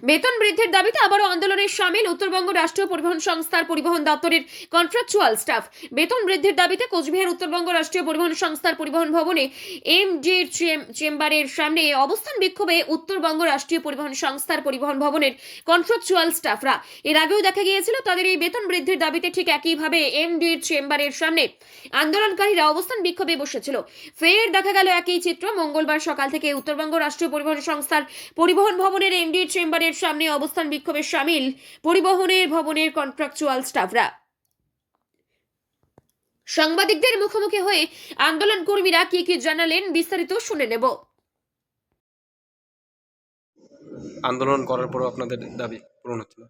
বেতন বৃদ্ধির দাবিতে আবারও আন্দোলনে সামিল উত্তরবঙ্গ রাষ্ট্রীয় পরিবহন সংস্থার পরিবহন দপ্তরের কন্ট্রাকচুয়াল স্টাফ। বেতন বৃদ্ধির দাবিতে কোচবিহার উত্তরবঙ্গ রাষ্ট্রীয় পরিবহন সংস্থার পরিবহন ভবনে এমডির চেম্বারের সামনে অবস্থান বিক্ষোভে উত্তরবঙ্গ রাষ্ট্রীয় পরিবহন সংস্থার পরিবহন ভবনের কন্ট্রাকচুয়াল স্টাফরা। এর আগেও দেখা গিয়েছিল তাদের এই বেতন বৃদ্ধির দাবিতে ঠিক একইভাবে এমডির চেম্বারের সামনে আন্দোলনকারীরা অবস্থান বিক্ষোভে বসেছিল। ফের দেখা গেল একই চিত্র মঙ্গলবার সকাল থেকে উত্তরবঙ্গ রাষ্ট্রীয় পরিবহন সংস্থার পরিবহন ভবনের এমডির চেম্বারের সামনে অবস্থান বিক্ষোভে সামিল পরিবহনের ভবনের কন্ট্রাকচুয়াল স্টাফরা। সাংবাদিকদের মুখোমুখি হয়ে আন্দোলন কর্মীরা কি জানালেন বিস্তারিত শুনে নেব। আন্দোলন করার পরও আপনাদের দাবি পূরণ হচ্ছে না।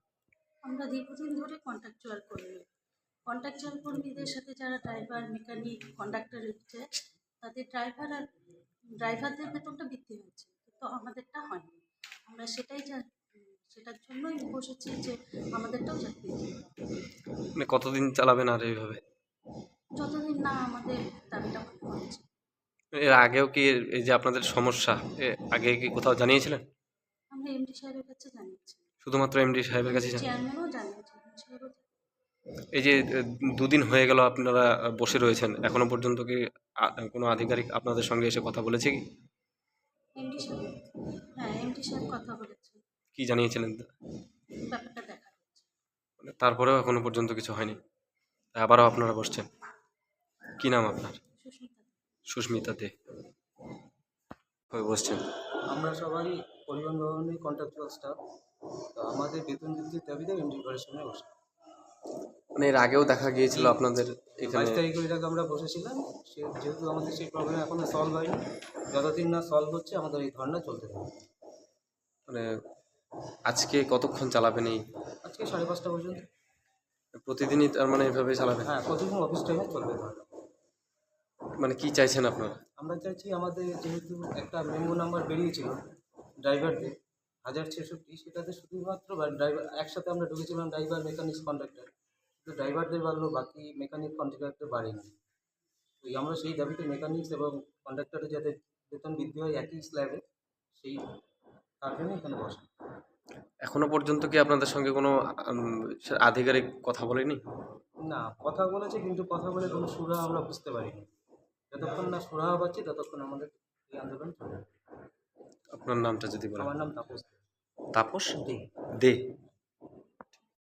আমরা দীর্ঘদিন ধরে কন্ট্রাকচুয়াল কর্মীদের সাথে যারা ড্রাইভার, মেকানিক, কন্ডাক্টর রয়েছে তাদের ড্রাইভারদের বেতনটা বৃদ্ধি হয়েছে, কিন্তু আমাদেরটা হয়নি। আমরা সেটার জন্যই বসেছি যে আমাদেরটাও যাতে বৃদ্ধি হয়। মানে কতদিন চালাবেন আর এইভাবে? যতদিন না আমাদের দাবিটা মানা হচ্ছে। এর আগেও কি এই যে আপনাদের সমস্যা আগে কি কোথাও জানিয়েছিলেন? আমরা এমডি সাহেবের কাছে জানিয়েছি, শুধুমাত্র এমডি সাহেবের কাছে চেয়ারম্যানও জানিয়েছি, সাহেবও এই যে দুদিন হয়ে গেল আপনারা বসে রয়েছেন, এখনো পর্যন্ত কি কোনো আধিকারিক আপনাদের সঙ্গে এসে কথা বলেছে কি? এমডি সাহেব, হ্যাঁ এমডি সাহেব কথা বলেছে, কি জানিয়েছিলেন? ব্যাপারটা দেখা হচ্ছে। মানে তারপরেও এখনো পর্যন্ত কিছু হয়নি, তাই আবারও আপনারা বসছেন। কি নাম আপনার? সুস্মিতা, সুস্মিতা দে হয়ে বসছেন। আমরা সবাই পরিবহন ভবনের কন্ট্রাকচুয়াল স্টাফ। তো আমাদের বেতন বৃদ্ধির দাবিতে এমডি ঘরের সামনে বসে। মানে এর আগেও দেখা গিয়েছিল আপনাদের এখানে 22 তারিখ এর আগে আমরা বসেছিলাম। যেহেতু আমাদের সেই প্রবলেম এখনো সলভ হয়নি, যতদিন না সলভ হচ্ছে আমাদের এই ধর্না চলতে থাকবে। মানে আজকে কতক্ষণ চালাবেন এই? আজকে 5:30 পর্যন্ত। প্রতিদিনই তার মানে এভাবে চালাবেন? হ্যাঁ, প্রতিদিন অফিস টাইমে চলবে ধর্না। মানে কি চাইছেন আপনারা? আমরা চাইছি আমাদের যেহেতু একটা মেমো নাম্বার বেরিয়েছিল ড্রাইভারদের 1066, সেটাতে শুধুমাত্র ড্রাইভার একসাথে আমরা ঢুকেছিলাম, ড্রাইভার, মেকানিক্স, কন্ডাক্টর। শুধু ড্রাইভারদের বাড়লো, বাকি মেকানিক, কন্ট্রাক্টর বাড়েনি। তো আমরা সেই দাবিতে মেকানিক্স এবং কন্ডাক্টরের যাতে বেতন বৃদ্ধি হয় একই স্ল্যাবে, সেই তার জন্য এখানে বসা। এখনো পর্যন্ত কি আপনাদের সঙ্গে কোনো আধিকারিক কথা বলেনি? না, কথা বলেছে, কিন্তু কথা বলে কোনো সুরাহা আমরা বুঝতে পারিনি। যতক্ষণ না সুরাহা পাচ্ছি ততক্ষণ আমাদের এই আন্দোলন চলবে। আপনার নামটা যদি বলেন। আমার নাম তাপস তাপস দে। দে।